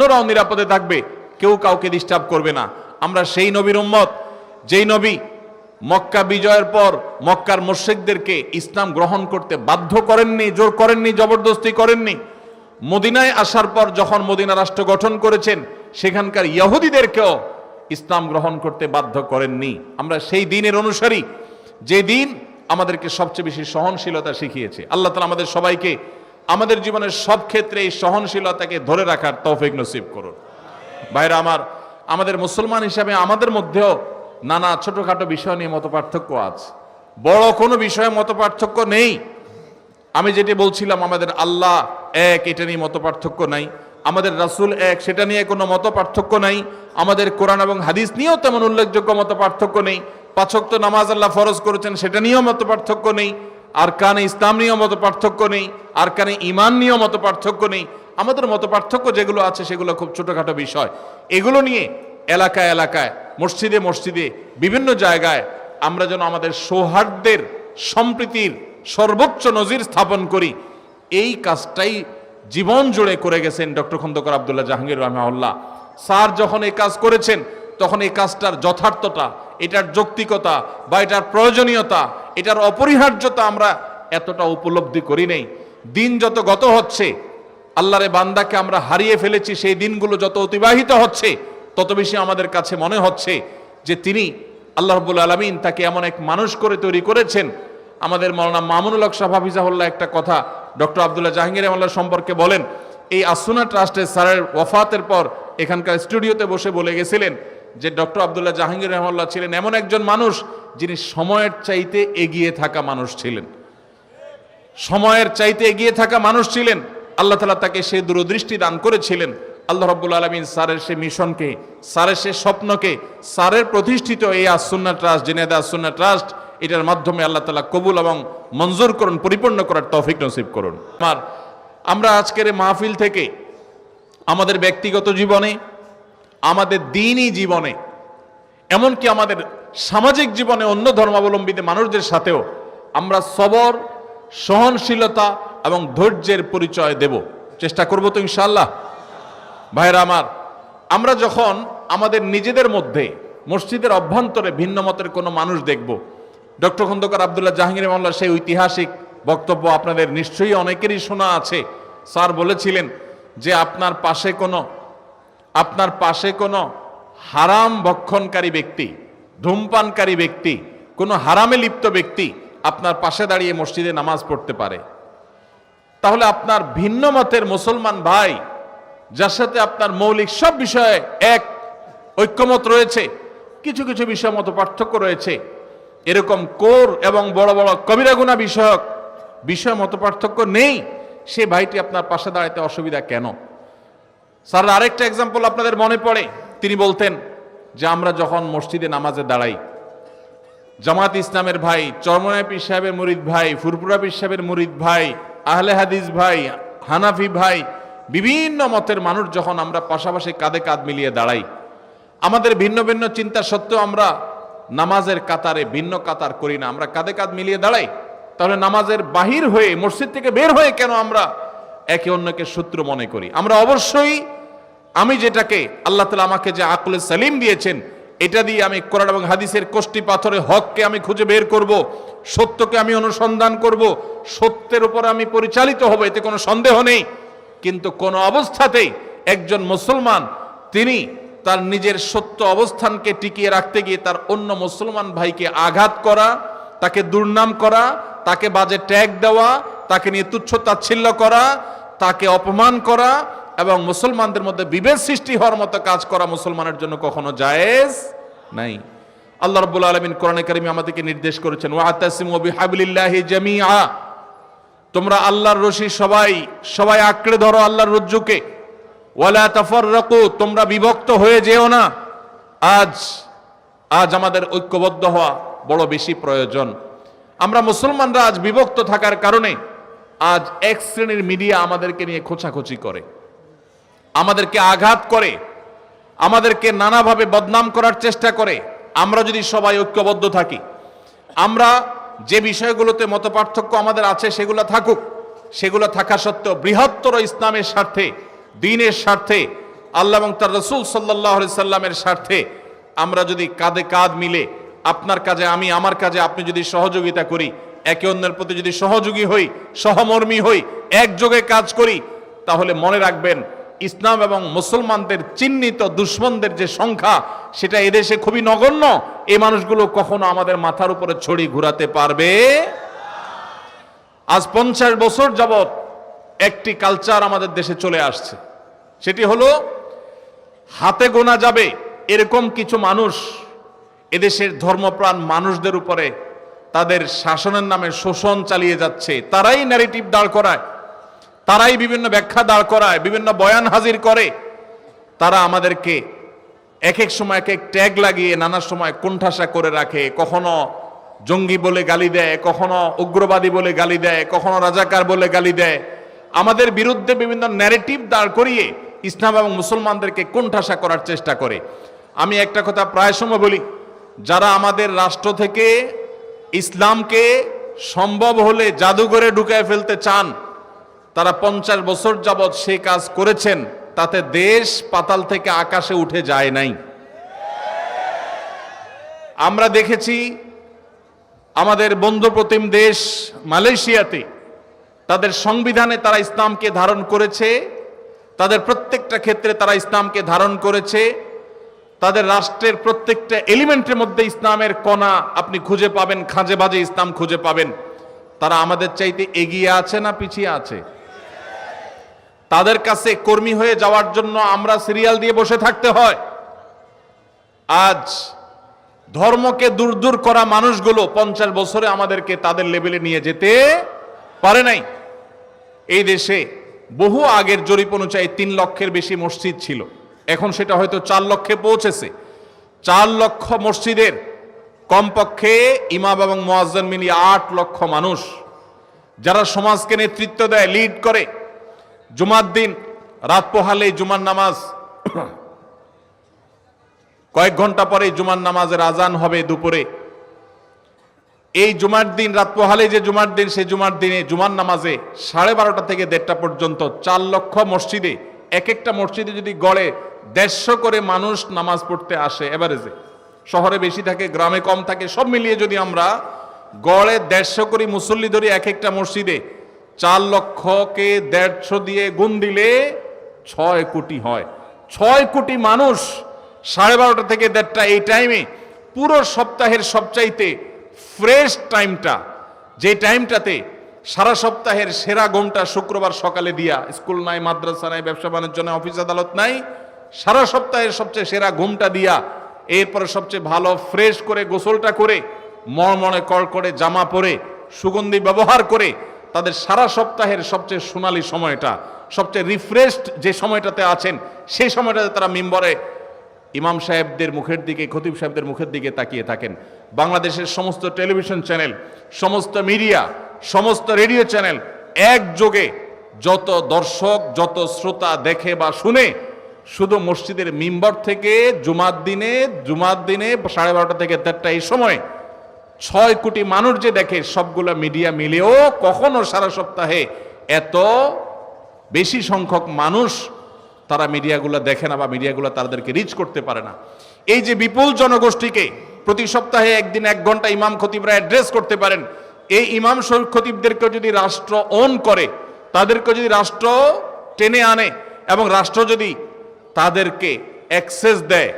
অন্যরাও নিরাপদে থাকবে, কেউ কাউকে ডিস্টার্ব করবে না। আমরা সেই নবীর উম্মত যেই নবী মক্কা বিজয়ের পর মক্কার মুশরিকদেরকে ইসলাম গ্রহণ করতে বাধ্য করেননি, জোর করেননি, জবরদস্তি করেননি। মদিনায় আসার পর যখন মদিনা রাষ্ট্র গঠন করেছেন, সেখানকার ইহুদিদেরকেও ইসলাম গ্রহণ করতে বাধ্য করেননি। আমরা সেই দিনের অনুসারী, যে দিন আমাদেরকে সবচেয়ে বেশি সহনশীলতা শিখিয়েছে। আল্লাহ তাআলা আমাদের সবাইকে আমাদের জীবনের সব ক্ষেত্রে এই সহনশীলতাকে ধরে রাখার তৌফিক নসিব করুন। ভাইরা আমার, আমাদের মুসলমান হিসাবে আমাদের মধ্যেও নানা ছোটখাটো বিষয় নিয়ে মতপার্থক্য আছে, বড় কোনো বিষয়ে মতপার্থক্য নেই। আমি যেটি বলছিলাম, আমাদের আল্লাহ এক, এটা নিয়ে মতপার্থক্য নাই। আমাদের রাসূল এক, সেটা নিয়ে কোনো মতপার্থক্য নাই। আমাদের কোরআন এবং হাদিস নিয়েও তেমন উল্লেখযোগ্য মতপার্থক্য নেই। 5 ওয়াক্ত নামাজ আল্লাহ ফরজ করেছেন, সেটা নিয়েও মতপার্থক্য নেই। আরকানে ইসলাম নিয়েও মতপার্থক্য নেই। আরকানে ঈমান নিয়েও মতপার্থক্য নেই। আমাদের মতপার্থক্য যেগুলো আছে সেগুলো খুব ছোটখাটো বিষয়। এগুলো নিয়ে এলাকায় এলাকায়, মসজিদে মসজিদে, বিভিন্ন জায়গায় আমরা যেন আমাদের সৌহার্দ্যের, সম্প্রীতির সর্বোচ্চ নজির স্থাপন করি, এই কাজটাই জীবন জুড়ে করে গেছেন ডক্টর খন্দকার আব্দুল্লাহ জাহাঙ্গীর রাহিমাহুল্লাহ। স্যার যখন এই কাজ করেছেন, তখন এই কাজটার যথার্থতা, এটার যৌক্তিকতা বা এটার প্রয়োজনীয়তা, এটার অপরিহার্যতা আমরা এতটা উপলব্ধি করি নাই। দিন যত গত হচ্ছে, আল্লাহরে বান্দাকে আমরা হারিয়ে ফেলেছি, সেই দিনগুলো যত অতিবাহিত হচ্ছে, তত বেশি আমাদের কাছে মনে হচ্ছে যে তিনি, আল্লাহ রাব্বুল আলামিন, তাকে এমন এক মানুষ করে তৈরি করেছেন। আমাদের মাওলানা মামুনুল হক সাহেব হাফিজাহুল্লাহ একটা কথা ডক্টর আব্দুল্লাহ জাহাঙ্গীর রাহিমাহুল্লাহ সম্পর্কে বলেন। এই আসুনা ট্রাস্টের স্যারের ওয়াফাতের পর এখানকার স্টুডিওতে বসে বলে গেছিলেন যে ডক্টর আব্দুল্লাহ জাহাঙ্গীর রাহিমাহুল্লাহ ছিলেন এমন একজন মানুষ, যিনি সময়ের চাইতে এগিয়ে থাকা মানুষ ছিলেন। সময়ের চাইতে এগিয়ে থাকা মানুষ ছিলেন। আল্লাহ তাআলা তাকে সেই দূরদৃষ্টি দান করেছিলেন। আল্লাহ রাব্বুল আলামিন স্যারের সে মিশনকে, স্যারের সে স্বপ্নকে, স্যারের প্রতিষ্ঠিত এই আসুন্নাহ ট্রাস্ট, জেনেদা আসুন্নাহ ট্রাস্ট, এটার মাধ্যমে আল্লাহ তাআলা কবুল এবং মঞ্জুর করুন, পরিপূর্ণ করার তৌফিক নসিব করুন। আমরা আজকের এই মাহফিল থেকে আমাদের ব্যক্তিগত জীবনে, আমাদের দ্বীনি জীবনে, এমনকি আমাদের সামাজিক জীবনে অন্য ধর্মাবলম্বীদের মানুষদের সাথেও আমরা সবর, সহনশীলতা এবং ধৈর্যের পরিচয় দেব, চেষ্টা করব তো ইনশাআল্লাহ। ভাইরা আমার, আমরা যখন আমাদের নিজেদের মধ্যে মসজিদের অভ্যন্তরে ভিন্ন মতের কোনো মানুষ দেখব, ডক্টর খন্দকার আব্দুল্লাহ জাহাঙ্গীর রাহিমাহুল্লাহ সেই ঐতিহাসিক বক্তব্য আপনাদের নিশ্চয়ই অনেকেরই শোনা আছে। স্যার বলেছিলেন যে আপনার পাশে কোনো হারাম ভক্ষণকারী ব্যক্তি, ধূমপানকারী ব্যক্তি, কোনো হারামে লিপ্ত ব্যক্তি আপনার পাশে দাঁড়িয়ে মসজিদে নামাজ পড়তে পারে, তাহলে আপনার ভিন্ন মতের মুসলমান ভাই, যার সাথে আপনার মৌলিক সব বিষয়ে এক ঐক্যমত রয়েছে, কিছু কিছু বিষয় মত পার্থক্য রয়েছে, এরকম কোর এবং বড় বড় কবিরা গুনাহ বিষয় মত পার্থক্য নেই, সে ভাইটি আপনার পাশে দাঁড়াতে অসুবিধা কেন? স্যার আরেকটা এক্সাম্পল আপনাদের মনে পড়ে, তিনি বলতেন যে আমরা যখন মসজিদে নামাজে দাঁড়াই, জামাত ইসলামের ভাই, চরমনাই পীর সাহেবের মুরিদ ভাই, ফুরপুরা পীর সাহেবের মুরিদ ভাই, আহলে হাদিস ভাই, হানাফি ভাই, বিভিন্ন মতের মানুষ যখন আমরা পাশাপাশি কাঁধে কাঁধ মিলিয়ে দাঁড়াই, আমাদের ভিন্ন ভিন্ন চিন্তা সত্ত্বেও আমরা নামাজের কাতারে ভিন্ন কাতার করি না, আমরা কাঁধে কাঁধ মিলিয়ে দাঁড়াই, তাহলে নামাজের বাহির হয়ে, মসজিদ থেকে বের হয়ে কেন আমরা একে অন্যকে শত্রু মনে করি? আমরা অবশ্যই, আমি যেটাকে আল্লাহ তাআলা আমাকে যে আকলে সালিম দিয়েছেন, এটা দিয়ে আমি কোরআন এবং হাদিসের কষ্টি পাথরে হককে আমি খুঁজে বের করব, সত্যকে আমি অনুসন্ধান করব, সত্যের উপর আমি পরিচালিত হব, এতে কোনো সন্দেহ নেই। কিন্তু কোন অবস্থাতেই একজন মুসলমান তিনি তার নিজের সত্য অবস্থানকে টিকিয়ে রাখতে গিয়ে তার অন্য মুসলমান ভাইকে আঘাত করা, তাকে দুর্নাম করা, তাকে বাজে ট্যাগ দেওয়া, তাকে নিয়ে তুচ্ছ তাচ্ছিল্য করা, তাকে অপমান করা এবং মুসলমানদের মধ্যে বিভেদ সৃষ্টি হওয়ার মতো কাজ করা মুসলমানের জন্য কখনো জায়েজ নাই। আল্লাহ রাব্বুল আলামিন কোরআনে কারিমে আমাদেরকে নির্দেশ করেছেন, ওয়াতাসিমু বিহাবলিল্লাহি জামিআ, তোমরা আল্লাহর রশি সবাই আঁকড়ে ধরো আল্লাহর রজ্জুকে, ওয়ালা তাফাররাকু, তোমরা বিভক্ত হয়ে যেও না। আজ আমাদের ঐক্যবদ্ধ হওয়া বড় বেশি প্রয়োজন। আমরা মুসলমানরা আজ বিভক্ত থাকার কারণে আজ এক শ্রেণীর মিডিয়া আমাদেরকে নিয়ে খোঁচাখুচি করে, আমাদেরকে আঘাত করে, আমাদেরকে নানাভাবে বদনাম করার চেষ্টা করে। আমরা যদি সবাই ঐক্যবদ্ধ থাকি, আমরা যে বিষয়গুলোতে মতপার্থক্য আমাদের আছে সেগুলো থাকুক, সেগুলো থাকা সত্ত্বেও বৃহত্তর ইসলামের স্বার্থে, দ্বীনের স্বার্থে আল্লাহ এবং তার রাসূল সাল্লাল্লাহু আলাইহি সাল্লামের স্বার্থে আমরা যদি কাঁধে কাঁধ মিলে, আপনার কাজে আমি, আমার কাজে আপনি যদি সহযোগিতা করি, একে অন্যের প্রতি যদি সহযোগী হই, সহমর্মী হই, একযোগে কাজ করি, তাহলে মনে রাখবেন ইসলাম এবং মুসলমানদের চিহ্নিত দুশমনদের যে সংখ্যা, সেটা এদেশে খুবই নগণ্য। এই মানুষগুলো কখনো আমাদের মাথার উপরে ছড়ি ঘুরাতে পারবে। আজ 50 বছর যাবৎ একটি কালচার আমাদের দেশে চলে আসছে, সেটি হলো হাতে গোনা যাবে এরকম কিছু মানুষ এদেশের ধর্মপ্রাণ মানুষদের উপরে তাদের শাসনের নামে শোষণ চালিয়ে যাচ্ছে। তারাই ন্যারেটিভ দাঁড় করায়, তারাই বিভিন্ন ব্যাখ্যা দাঁড় করায়, বিভিন্ন বয়ান হাজির করে। তারা আমাদেরকে এক এক সময় এক এক ট্যাগ লাগিয়ে নানা সময় কোণঠাসা করে রাখে। কখনো জঙ্গি বলে গালি দেয়, কখনো উগ্রবাদী বলে গালি দেয়, কখনো রাজাকার বলে গালি দেয়। আমাদের বিরুদ্ধে বিভিন্ন ন্যারেটিভ দাঁড় করিয়ে ইসলাম এবং মুসলমানদেরকে কোণঠাসা করার চেষ্টা করে। আমি একটা কথা প্রায় সময় বলি, যারা আমাদের রাষ্ট্র থেকে ইসলামকে সম্ভব হলে জাদুঘরে ঢুকায় ফেলতে চান, তারা 50 বছর যাবৎ সেই কাজ করেছেন, তাতে দেশ পাতাল থেকে আকাশে উঠে যায় নাই। আমরা দেখেছি আমাদের বন্ধুপ্রতিম দেশ মালয়েশিয়াতে তাদের সংবিধানে তারা ইসলামকে ধারণ করেছে, তাদের প্রত্যেকটা ক্ষেত্রে তারা ইসলামকে ধারণ করেছে। তাদের রাষ্ট্রের প্রত্যেকটা এলিমেন্টের মধ্যে ইসলামের কণা আপনি খুঁজে পাবেন, খাঁজে বাজে ইসলাম খুঁজে পাবেন। তারা আমাদের চাইতে এগিয়ে আছে না পিছিয়ে আছে? তাদের কাছে কর্মী হয়ে যাওয়ার জন্য আমরা সিরিয়াল দিয়ে বসে থাকতে হয়। আজ ধর্মকে দূর দূর করা মানুষগুলো 50 বছরে আমাদেরকে তাদের লেভেলে নিয়ে যেতে পারে নাই। এই দেশে বহু আগের জরিপ অনুযায়ী 3 লক্ষের বেশি মসজিদ ছিল, এখন সেটা হয়তো 4 লক্ষে পৌঁছেছে। 4 লক্ষ মসজিদের কমপক্ষে ইমাম এবং মুয়াজ্জিন মিলিয়ে 8 লক্ষ মানুষ, যারা সমাজকে নেতৃত্ব দেয়, লিড করে। জুমার দিন রাত পোহালে জুমার নামাজ, কয়েক ঘন্টা পরে জুমার নামাজের আজান হবে দুপুরে। এই জুমার দিন রাত পোহালে যে জুমার দিন, সেই জুমার দিনে জুমার নামাজে 12:30 থেকে 1:30 পর্যন্ত 4 লক্ষ মসজিদে, এক একটা মসজিদে যদি গড়ে 150 করে মানুষ নামাজ পড়তে আসে এভারেজে, শহরে বেশি থাকে গ্রামে কম থাকে, সব মিলিয়ে যদি আমরা গড়ে 150 করে মুসল্লি ধরি এক একটা মসজিদে, 4 লক্ষকে 150 দিয়ে গুণ দিলে 6 কোটি হয়। 6 কোটি মানুষ 12:30 থেকে 1:30 এই টাইমে, পুরো সপ্তাহের সবচাইতে ফ্রেশ টাইমটা, যে টাইমটাতে সারা সপ্তাহের সেরা ঘুমটা শুক্রবার সকালে দিয়া, স্কুল নাই, মাদ্রাসা নাই, ব্যবসা বাণিজ্য নাই, অফিস আদালত নাই, সারা সপ্তাহের সবচেয়ে সেরা ঘুমটা দিয়া, এরপরে সবচেয়ে ভালো ফ্রেশ করে গোসলটা করে, মনে করে জামা পরে, সুগন্ধি ব্যবহার করে, তাদের সারা সপ্তাহের সবচেয়ে সোনালী সময়টা, সবচেয়ে রিফ্রেশড যে সময়টাতে আছেন, সেই সময়টাতে তারা মিম্বরে ইমাম সাহেবদের মুখের দিকে, খতিব সাহেবদের মুখের দিকে তাকিয়ে থাকেন। বাংলাদেশের সমস্ত টেলিভিশন চ্যানেল, সমস্ত মিডিয়া, সমস্ত রেডিও চ্যানেল একযোগে যত দর্শক, যত শ্রোতা দেখে বা শুনে, শুধু মসজিদের মিম্বর থেকে জুমার দিনে 12:30 থেকে 1:30 এই সময় 6 কোটি মানুষ যে দেখে, সবগুলো মিডিয়া মিলেও কখনো সারা সপ্তাহে এত বেশি সংখ্যক মানুষ তারা মিডিয়াগুলো দেখে না, বা মিডিয়াগুলো তাদেরকে রিচ করতে পারে না। এই যে বিপুল জনগোষ্ঠীকে প্রতি সপ্তাহে একদিন 1 ঘন্টা ইমাম খতিবরা অ্যাড্রেস করতে পারেন, এই ইমাম খতিবদেরকে যদি রাষ্ট্র ওন করে, তাদেরকে যদি রাষ্ট্র টেনে আনে, এবং রাষ্ট্র যদি তাদেরকে অ্যাক্সেস দেয়,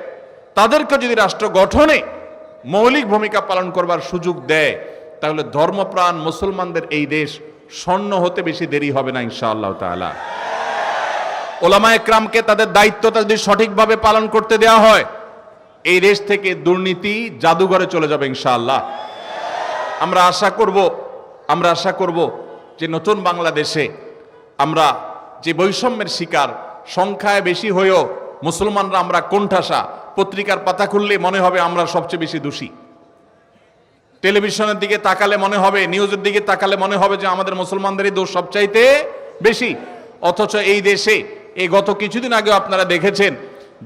তাদেরকে যদি রাষ্ট্র গঠনে মৌলিক ভূমিকা পালন করবার সুযোগ দেয়, তাহলে ধর্মপ্রাণ মুসলমানদের এই দেশ স্বর্ণ হতে বেশি দেরি হবে না ইনশাআল্লাহ তাআলা। ওলামায়ে কেরামকে তাদের দায়িত্বটা যদি সঠিকভাবে পালন করতে দেওয়া হয়, এই দেশ থেকে দুর্নীতি জাদুঘরে চলে যাবে ইনশাআল্লাহ। আমরা আশা করব যে নতুন বাংলাদেশে আমরা যে বৈষম্যের শিকার, সংখ্যায় বেশি হয়েও মুসলমানরা আমরা কোণঠাসা, পত্রিকার পাতা খুললে মনে হবে আমরা সবচেয়ে বেশি দোষী, টেলিভিশনের দিকে তাকালে মনে হবে, নিউজের দিকে তাকালে মনে হবে যে আমাদের মুসলমানদেরই দোষ সবচাইতে বেশি। অথচ এই দেশে এই গত কিছুদিন আগে আপনারা দেখেছেন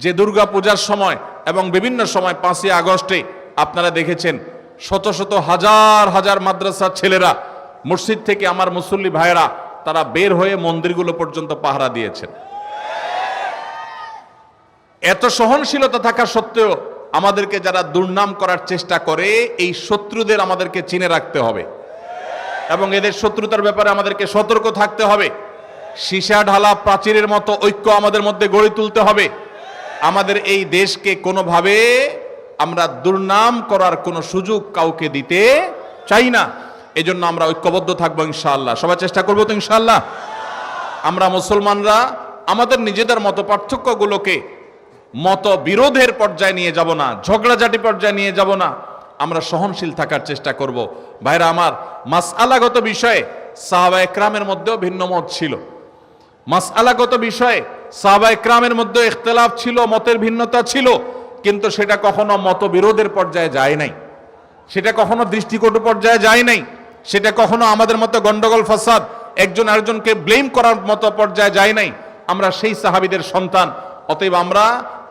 যে দুর্গা পূজার সময় এবং বিভিন্ন সময় 5ই আগস্টে আপনারা দেখেছেন শত শত হাজার হাজার মাদ্রাসার ছেলেরা মসজিদ থেকে, আমার মুসল্লি ভাইয়েরা, তারা বের হয়ে মন্দিরগুলো পর্যন্ত পাহারা দিয়েছেন। এত সহনশীলতা থাকা সত্ত্বেও আমাদেরকে যারা দুর্নাম করার চেষ্টা করে, এই শত্রুদের আমাদেরকে চিনে রাখতে হবে এবং এদের শত্রুতার ব্যাপারে আমাদেরকে সতর্ক থাকতে হবে। সীসা ঢালা প্রাচীরের মতো ঐক্য আমাদের মধ্যে গড়ে তুলতে হবে। আমাদের এই দেশকে কোনোভাবে আমরা দুর্নাম করার কোনো সুযোগ কাউকে দিতে চাই না। এজন্য আমরা ঐক্যবদ্ধ থাকবো ইনশাআল্লাহ। সবাই চেষ্টা করবো তো ইনশাআল্লাহ। আমরা মুসলমানরা আমাদের নিজেদের মত পার্থক্যগুলোকে মত বিরোধের পর্যায়ে নিয়ে যাব না, ঝগড়াঝাটি পর্যায়ে নিয়ে যাব না। আমরা সহনশীল থাকার চেষ্টা করব। ভাইরা আমার, মাসআলাগত বিষয়ে সাহাবা একরামের মধ্যেও ভিন্ন মত ছিল। মাসআলাগত বিষয়ে সাহাবা একরামের মধ্যে ইখতিলাফ ছিল, মতের ভিন্নতা ছিল, কিন্তু সেটা কখনো মতবিরোধের পর্যায়ে যায় নাই, সেটা কখনো দৃষ্টিকটু পর্যায়ে যায় নাই, সেটা কখনো আমাদের মতো গন্ডগোল ফাসাদ একজন আরেকজনকে ব্লেম করার মতো পর্যায়ে যায় নাই। আমরা সেই সাহাবীদের সন্তান। অতএব আমরা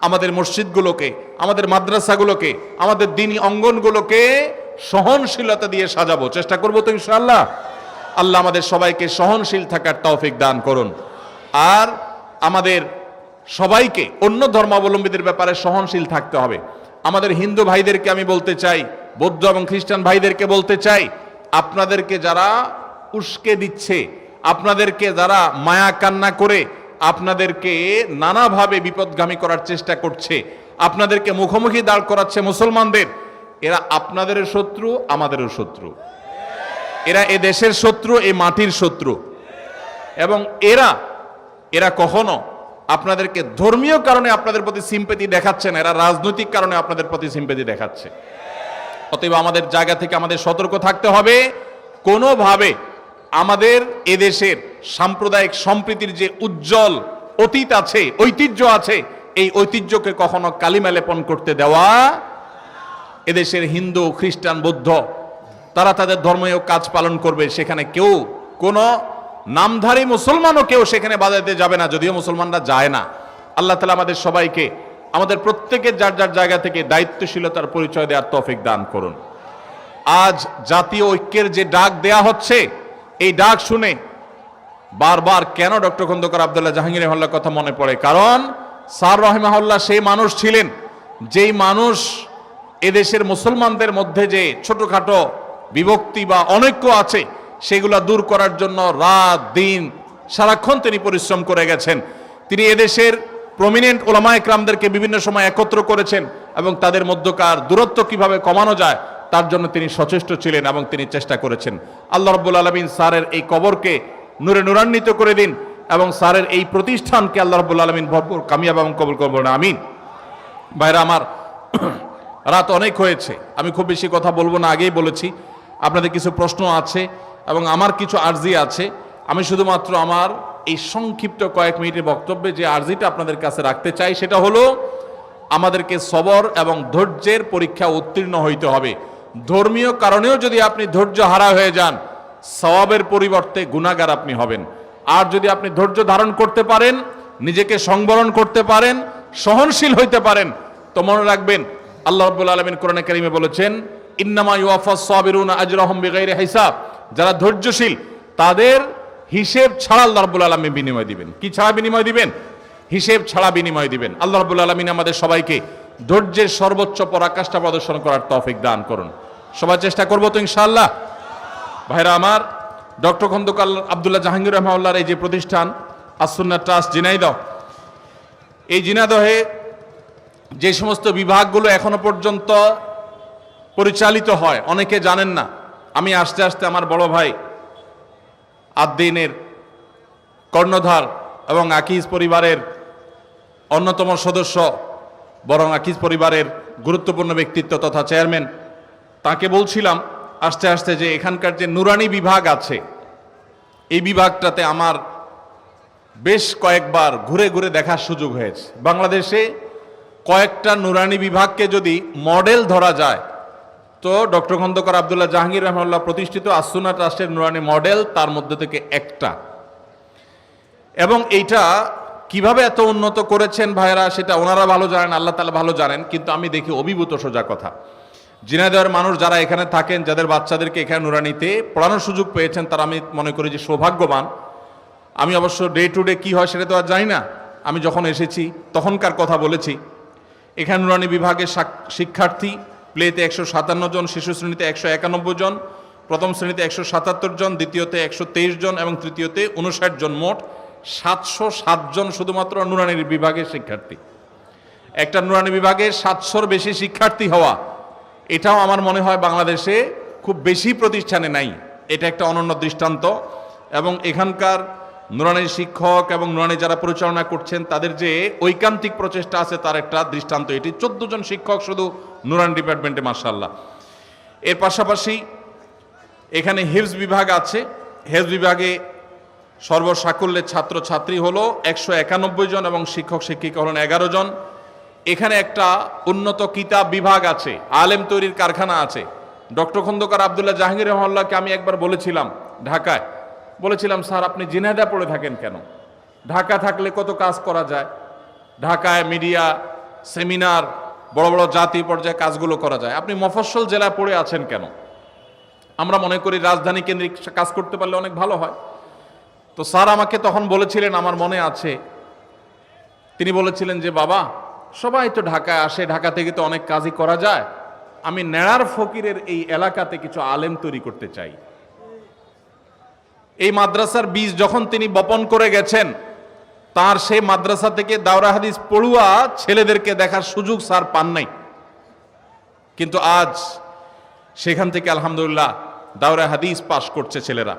আমাদের মসজিদগুলোকে, আমাদের মাদ্রাসাগুলোকে, আমাদের দ্বীনি অঙ্গনগুলোকে সহনশীলতা দিয়ে সাজাবো, চেষ্টা করবো তো ইনশাআল্লাহ। আল্লাহ আমাদের সবাইকে সহনশীল থাকার তৌফিক দান করুন। আর আমাদের সবাইকে অন্য ধর্মাবলম্বীদের ব্যাপারে সহনশীল থাকতে হবে। আমাদের হিন্দু ভাইদেরকে আমি বলতে চাই, বৌদ্ধ এবং খ্রিস্টান ভাইদেরকে বলতে চাই, আপনাদেরকে যারা উস্কে দিচ্ছে, আপনাদেরকে যারা মায়া কান্না করে আপনাদেরকে নানাভাবে বিপদগামী করার চেষ্টা করছে, আপনাদেরকে মুখোমুখি দাঁড় করাচ্ছে মুসলমানদের, এরা আপনাদেরও শত্রু, আমাদেরও শত্রু। এরা এ দেশের শত্রু, এই মাটির শত্রু। এবং এরা কখনো আপনাদেরকে ধর্মীয় কারণে আপনাদের প্রতি সিম্পেথি দেখাচ্ছে না, এরা রাজনৈতিক কারণে আপনাদের প্রতি সিম্পেথি দেখাচ্ছে। অতএব আমাদের জায়গা থেকে আমাদের সতর্ক থাকতে হবে। কোনোভাবে আমাদের এদেশের সাম্প্রদায়িক সম্প্রীতির যে উজ্জ্বল অতীত আছে, ঐতিহ্য আছে, এই ঐতিহ্যকে কখনো কালিমা লেপন করতে দেওয়া। এদেশের হিন্দু, খ্রিস্টান, বৌদ্ধ তারা তাদের ধর্মীয় কাজ পালন করবে, সেখানে কেউ কোনো নামধারী মুসলমানও কেউ সেখানে বাজাইতে যাবে না, যদিও মুসলমানরা যায় না। আল্লাহ তাআলা আমাদের সবাইকে, আমাদের প্রত্যেকের যার যার জায়গা থেকে দায়িত্বশীলতার পরিচয় দেওয়ার তৌফিক দান করুন। আজ জাতীয় ঐক্যের যে ডাক দেয়া হচ্ছে, এই ডাক শুনে বারবার কেন ডক্টর খন্দকার আব্দুল্লাহ জাহাঙ্গীর রহমাহুল্লাহর কথা মনে পড়ে? কারণ স্যার রহিমাহুল্লাহ সেই মানুষ ছিলেন যেই মানুষ এদেশের মুসলমানদের মধ্যে যে ছোটখাটো বিভক্তি বা অনৈক্য আছে সেগুলো দূর করার জন্য রাত দিন সারাক্ষণ তিনি পরিশ্রম করে গেছেন। তিনি এদেশের প্রমিনেন্ট ওলামায়ে কেরামদেরকে বিভিন্ন সময় একত্র করেছেন এবং তাদের মধ্যকার দূরত্ব কিভাবে কমানো যায় তার জন্য তিনি সচেষ্ট ছিলেন এবং তিনি চেষ্টা করেছেন। আল্লাহ রাব্বুল আলামিন স্যারের এই কবরকে নূরে নূরান্বিত করে দিন এবং স্যারের এই প্রতিষ্ঠানকে আল্লাহ রাব্বুল আলামিন ভরপুর কামিয়াব এবং কবুল করবেন, আমিন। ভাইরা আমার, রাত অনেক হয়েছে, আমি খুব বেশি কথা বলবো না, আগেই বলেছি। আপনাদের কিছু প্রশ্ন আছে এবং আমার কিছু আরজি আছে। আমি শুধুমাত্র আমার এই সংক্ষিপ্ত কয়েক মিনিটের বক্তব্যে যে আরজিটা আপনাদের কাছে রাখতে চাই সেটা হলো, আমাদেরকে সবর এবং ধৈর্যের পরীক্ষা উত্তীর্ণ হইতে হবে। ধর্মীয় কারণেও যদি আপনি ধৈর্য হারা হয়ে যান, সওয়াবের পরিবর্তে গুনাহগার আপনি হবেন। আর যদি আপনি ধৈর্য ধারণ করতে পারেন, নিজেকে সংবরণ করতে পারেন, সহনশীল হইতে পারেন, তো মনে রাখবেন আল্লাহ রাব্বুল আলামিন কোরআনে কারিমে বলেছেন, ইন্নামা ইউওয়াফাস সাবিরুনা আজরাহুম বিগাইরি হিসাব। যারা ধৈর্যশীল তাদের হিসেব ছাড়া আল্লাহ রাব্বুল আলামিন বিনিময় দিবেন। কি ছাড়া বিনিময় দিবেন? হিসেব ছাড়া বিনিময় দিবেন। আল্লাহ রাব্বুল আলামিন আমাদের সবাইকে ধৈর্যের সর্বোচ্চ পরাকাষ্ঠা প্রদর্শন করার তৌফিক দান করুন। সবাই চেষ্টা করবো তো ইনশাআল্লাহ। ভাইরা আমার, ডক্টর খন্দকার আব্দুল্লাহ জাহাঙ্গীর রহমাহুল্লাহর এই যে প্রতিষ্ঠান আস-সুন্নাহ ট্রাস্ট ঝিনাইদহ, এই ঝিনাইদহে যে সমস্ত বিভাগগুলো এখনো পর্যন্ত পরিচালিত হয় অনেকে জানেন না। আমি আস্তে আস্তে আমার বড় ভাই আদ-দ্বীনের কর্ণধার এবং আকিজ পরিবারের অন্যতম সদস্য, বরং আকিজ পরিবারের গুরুত্বপূর্ণ ব্যক্তিত্ব তথা চেয়ারম্যান, তাকে বলছিলাম আস্তে আস্তে যে এখানকার যে নুরানি বিভাগ আছে, এই বিভাগটাতে আমার বেশ কয়েকবার ঘুরে ঘুরে দেখার সুযোগ হয়েছে। বাংলাদেশে কয়েকটা নুরানি বিভাগকে যদি মডেল ধরা যায় তো ডক্টর খন্দকার আব্দুল্লাহ জাহাঙ্গীর রহমাহুল্লাহ প্রতিষ্ঠিত আস-সুন্নাহ ট্রাস্টের নুরানি মডেল তার মধ্যে থেকে একটা। এবং এইটা কিভাবে এত উন্নত করেছেন ভাইরা, সেটা ওনারা ভালো জানেন, আল্লাহ তাআলা ভালো জানেন। কিন্তু আমি দেখি অভিভূত সোজা কথা, ঝিনাইদহের মানুষ যারা এখানে থাকেন, যাদের বাচ্চাদেরকে এখানে নুরানিতে পড়ানোর সুযোগ পেয়েছেন, তারা আমি মনে করি যে সৌভাগ্যবান। আমি অবশ্য ডে টু ডে কি হয় সেটা তো আর জানি না, আমি যখন এসেছি তখনকার কথা বলেছি। এখানে নুরানি বিভাগের শিক্ষার্থী প্লেতে 157 জন, শিশু শ্রেণীতে 191 জন, প্রথম শ্রেণীতে 177 জন, দ্বিতীয়তে 123 জন এবং তৃতীয়তে 59 জন, মোট 707 জন শুধুমাত্র নুরানির বিভাগের শিক্ষার্থী। একটা নুরানি বিভাগে 700-র বেশি শিক্ষার্থী হওয়া, এটাও আমার মনে হয় বাংলাদেশে খুব বেশি প্রতিষ্ঠানে নাই। এটা একটা অনন্য দৃষ্টান্ত এবং এখানকার নুরানির শিক্ষক এবং নুরানি যারা পরিচালনা করছেন তাদের যে ঐকান্তিক প্রচেষ্টা আছে তার একটা দৃষ্টান্ত এটি। 14 জন শিক্ষক শুধু নুরানি ডিপার্টমেন্টে, মাশাআল্লাহ। এর পাশাপাশি এখানে হিফজ বিভাগ আছে। হিফজ বিভাগে সর্বসাকুল্যের ছাত্রছাত্রী হলো 191 জন এবং শিক্ষক শিক্ষিকা হলেন 11 জন। এখানে একটা উন্নত কিতাব বিভাগ আছে, আলেম তৈরির কারখানা আছে। ডক্টর খন্দকার আব্দুল্লাহ জাহাঙ্গীর রহমাল্লাহকে আমি একবার বলেছিলাম ঢাকায়, বলেছিলাম স্যার আপনি জিনেদা পড়ে থাকেন কেন? ঢাকা থাকলে কত কাজ করা যায়, ঢাকায় মিডিয়া সেমিনার বড় বড় জাতীয় পর্যায়ে কাজগুলো করা যায়, আপনি মফস্বল জেলায় পড়ে আছেন কেন? আমরা মনে করি রাজধানী কেন্দ্রিক কাজ করতে পারলে অনেক ভালো হয়। তো স্যার আমাকে তখন বলেছিলেন, আমার মনে আছে, তিনি বলেছিলেন যে বাবা সবাই তো ঢাকায় আসে, ঢাকা থেকে তো অনেক কাজই করা যায়, আমি নেড়ার ফকিরের এই এলাকাতে কিছু আলেম তৈরি করতে চাই। এই মাদ্রাসার বীজ যখন তিনি বপন করে গেছেন, তার সেই মাদ্রাসা থেকে দাওরা হাদিস পড়ুয়া ছেলেদেরকে দেখার সুযোগ স্যার পান নাই, কিন্তু আজ সেখান থেকে আলহামদুলিল্লাহ দাওরা হাদিস পাশ করছে ছেলেরা।